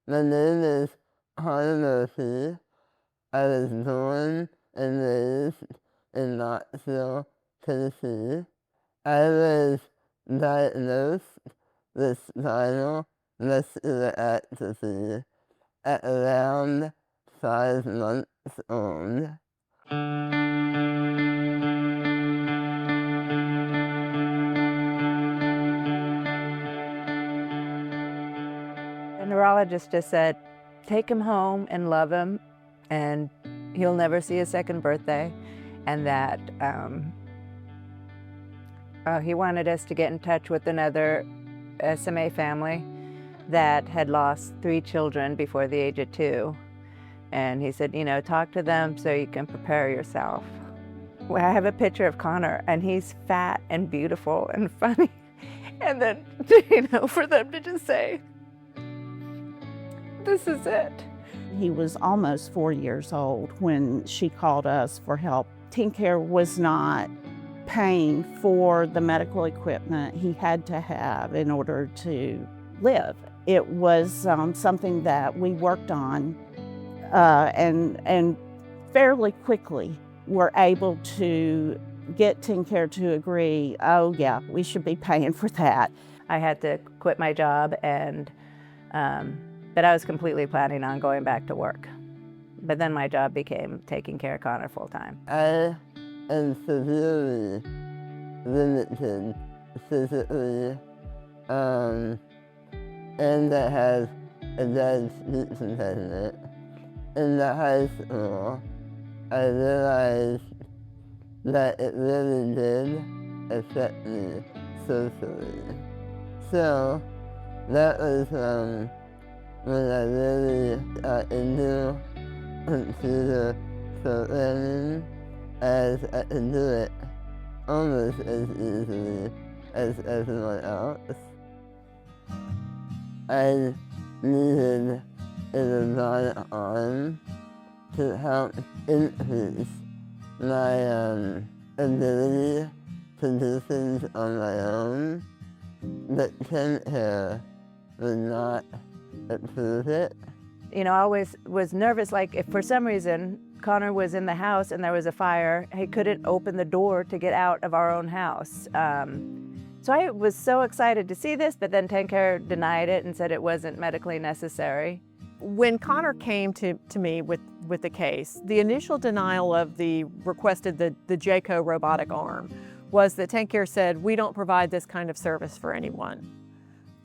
My name is Connor Murphy. I was born and raised in Knoxville, Tennessee. I was diagnosed with spinal muscular atrophy at around 5 months old. The neurologist just said, take him home and love him, and he'll never see his second birthday, and that he wanted us to get in touch with another SMA family that had lost 3 children before the age of 2. And he said, you know, talk to them so you can prepare yourself. Well, I have a picture of Connor, and he's fat and beautiful and funny. And then, you know, for them to just say, this is it. He was almost 4 years old when she called us for help. TennCare was not paying for the medical equipment he had to have in order to live. It was something that we worked on and fairly quickly were able to get TennCare to agree, oh yeah, we should be paying for that. I had to quit my job, and but I was completely planning on going back to work. But then my job became taking care of Connor full time. I am severely limited physically, and I have a bad speech impediment. In the high school, I realized that it really did affect me socially. So that was when I really got into computer programming, as I could do it almost as easily as everyone else. I needed a robotic arm to help increase my ability to do things on my own, but TennCare would not approve it. You know, I always was nervous, like if for some reason Connor was in the house and there was a fire, he couldn't open the door to get out of our own house. So I was so excited to see this, but then TennCare denied it and said it wasn't medically necessary. When Connor came to me with the case, the initial denial of the JCO robotic arm was that TennCare said, we don't provide this kind of service for anyone.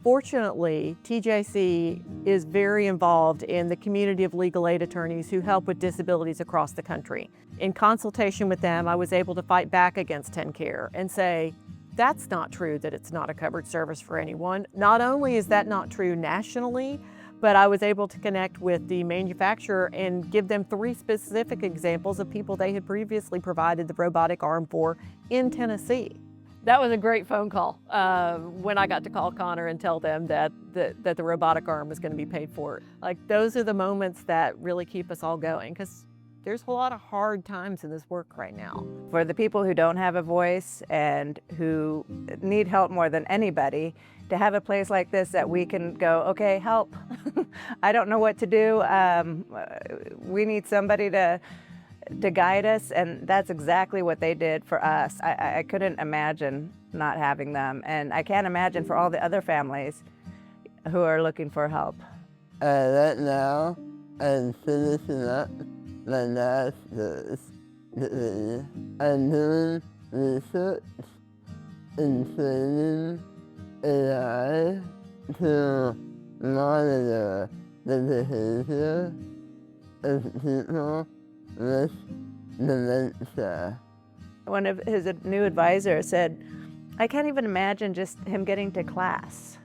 Fortunately, TJC is very involved in the community of legal aid attorneys who help with disabilities across the country. In consultation with them, I was able to fight back against TennCare and say, that's not true that it's not a covered service for anyone. Not only is that not true nationally, but I was able to connect with the manufacturer and give them 3 specific examples of people they had previously provided the robotic arm for in Tennessee. That was a great phone call when I got to call Connor and tell them that the robotic arm was going to be paid for. Like, those are the moments that really keep us all going, because there's a lot of hard times in this work right now. For the people who don't have a voice and who need help more than anybody, to have a place like this that we can go, okay, help. I don't know what to do. We need somebody to guide us, and that's exactly what they did for us. I couldn't imagine not having them, and I can't imagine for all the other families who are looking for help. Right now, I'm finishing up my master's degree. I'm doing research in training AI to monitor the behavior of people with dementia. One of his new advisors said, I can't even imagine just him getting to class,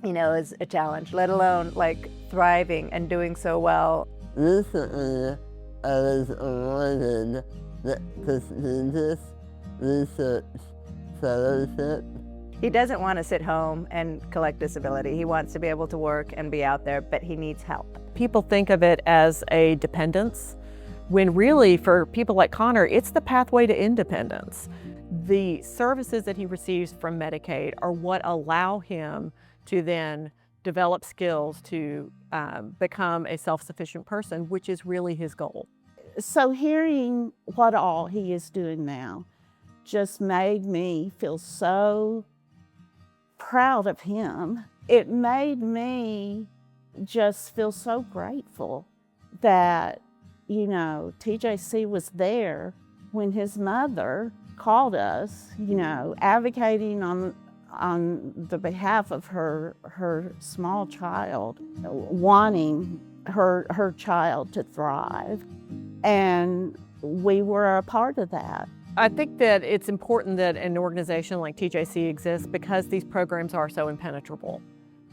you know, is a challenge, let alone like thriving and doing so well. Recently, I was awarded the prestigious research fellowship. He doesn't want to sit home and collect disability. He wants to be able to work and be out there, but he needs help. People think of it as a dependence, when really for people like Connor, it's the pathway to independence. The services that he receives from Medicaid are what allow him to then develop skills to become a self-sufficient person, which is really his goal. So hearing what all he is doing now just made me feel so proud of him. It made me just feel so grateful that, you know, TJC was there when his mother called us, you know, advocating on the behalf of her small child, wanting her child to thrive. And we were a part of that. I think that it's important that an organization like TJC exists because these programs are so impenetrable.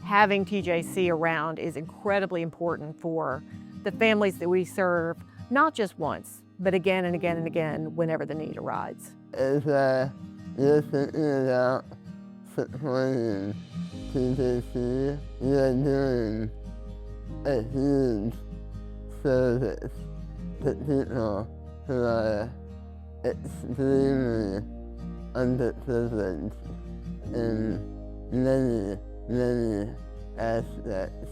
Having TJC around is incredibly important for the families that we serve, not just once, but again and again and again whenever the need arises. If you're thinking about supporting TJC, you're doing a huge service to people who are extremely underprivileged in many aspects,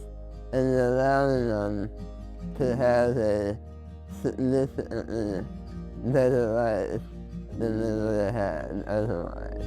and allowing them to have a significantly better life than they would have had otherwise.